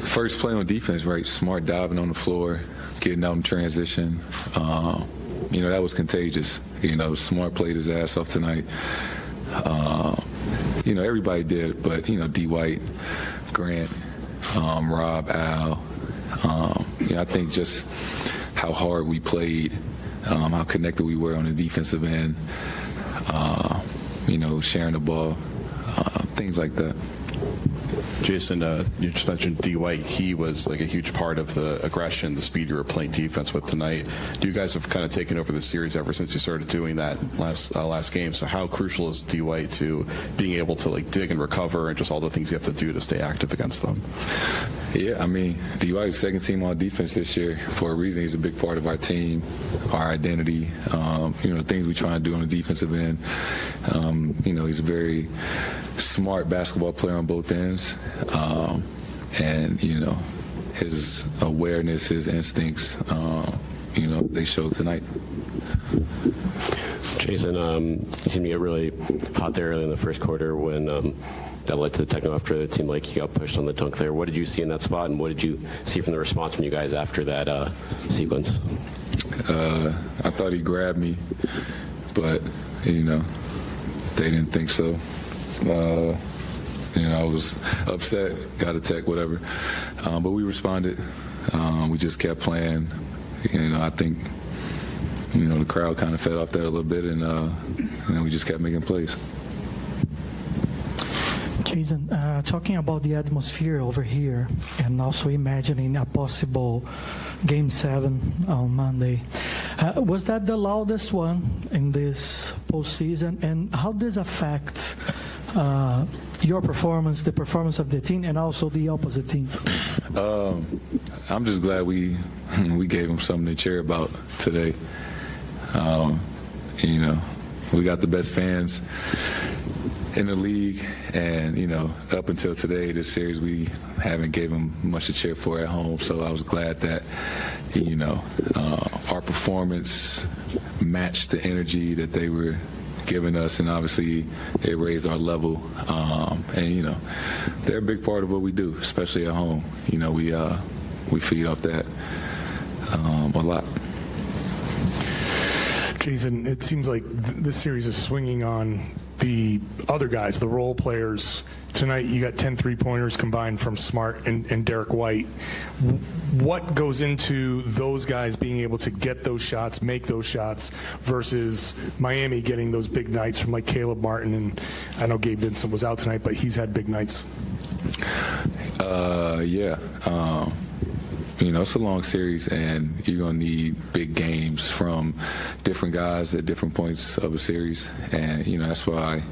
First play on defense, right? Smart diving on the floor, getting out in transition. That was contagious. Smart played his ass off tonight. Everybody did, but, D. White, Grant, Rob, Al, I think just how hard we played, how connected we were on the defensive end, sharing the ball, things like that. Jason, you just mentioned D. White. He was like a huge part of the aggression, the speed you were playing defense with tonight. You guys have kind of taken over the series ever since you started doing that last game. So how crucial is D. White to being able to dig and recover and just all the things you have to do to stay active against them? Yeah, D. White was second team on defense this year for a reason. He's a big part of our team, our identity, the things we try to do on the defensive end. He's a very smart basketball player on both ends. And his awareness, his instincts, they showed tonight. Jason, you seemed to get really hot there early in the first quarter when that led to the technical after it seemed like you got pushed on the dunk there. What did you see in that spot, and what did you see from the response from you guys after that sequence? I thought he grabbed me, but, they didn't think so. I was upset, got a tech, whatever. But we responded. We just kept playing. I think, the crowd kind of fed off that a little bit, and we just kept making plays. Jason, talking about the atmosphere over here and also imagining a possible Game 7 on Monday, was that the loudest one in this postseason? And how does it affect your performance, the performance of the team, and also the opposite team? I'm just glad we gave them something to cheer about today. We got the best fans in the league, and up until today, this series, we haven't gave them much to cheer for at home. So I was glad that our performance matched the energy that they were giving us, and obviously it raised our level. And they're a big part of what we do, especially at home. We feed off that a lot. Jason, it seems like this series is swinging on the other guys, the role players. Tonight you got 10 3-pointers combined from Smart and Derek White. What goes into those guys being able to get those shots, make those shots, versus Miami getting those big nights from like Caleb Martin? And I know Gabe Vincent was out tonight, but he's had big nights. It's a long series, and you're going to need big games from different guys at different points of a series. And, that's why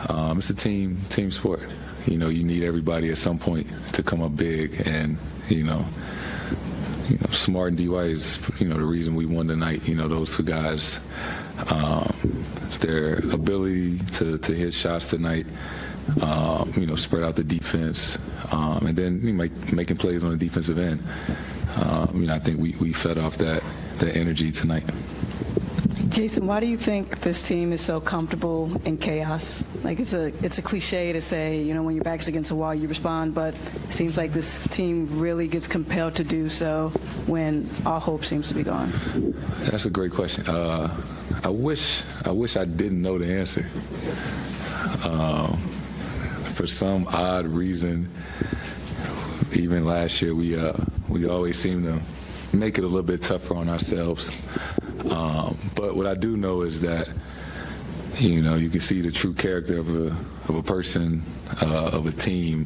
it's a team sport. You need everybody at some point to come up big. And, Smart and D.Y. is, the reason we won tonight. Those two guys, their ability to hit shots tonight, spread out the defense, and then making plays on the defensive end. I think we fed off that energy tonight. Jason, why do you think this team is so comfortable in chaos? Like, it's a cliche to say, when your back's against the wall, you respond, but it seems like this team really gets compelled to do so when all hope seems to be gone. That's a great question. I wish I didn't know the answer. For some odd reason, even last year, we always seem to make it a little bit tougher on ourselves. But what I do know is that, you can see the true character of a person, of a team,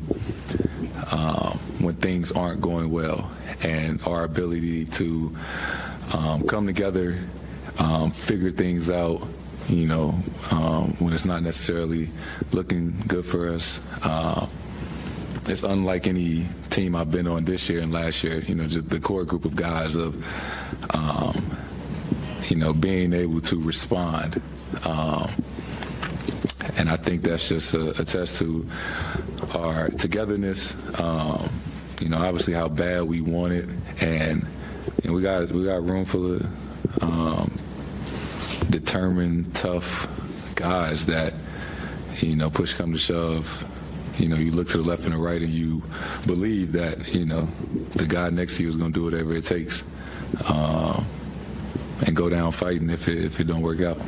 when things aren't going well, and our ability to come together, figure things out, when it's not necessarily looking good for us. It's unlike any team I've been on this year and last year, just the core group of guys of, being able to respond. And I think that's just a test to our togetherness, obviously how bad we want it. And we got a room full of determined, tough guys that, push come to shove, you look to the left and the right and you believe that, the guy next to you is going to do whatever it takes and go down fighting if it don't work out.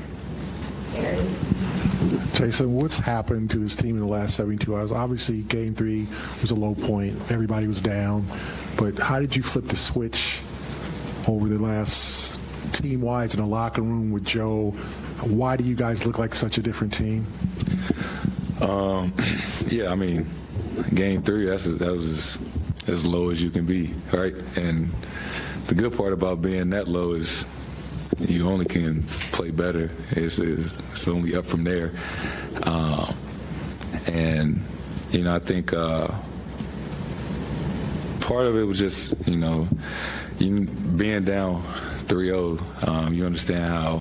Jason, what's happened to this team in the last 72 hours? Obviously, Game 3 was a low point. Everybody was down. But how did you flip the switch over the last team-wise in the locker room with Joe? Why do you guys look like such a different team? Yeah, I mean, Game 3, that was as low as you can be, right? And the good part about being that low is you only can play better. It's only up from there. And, I think part of it was just, you being down 3-0, you understand how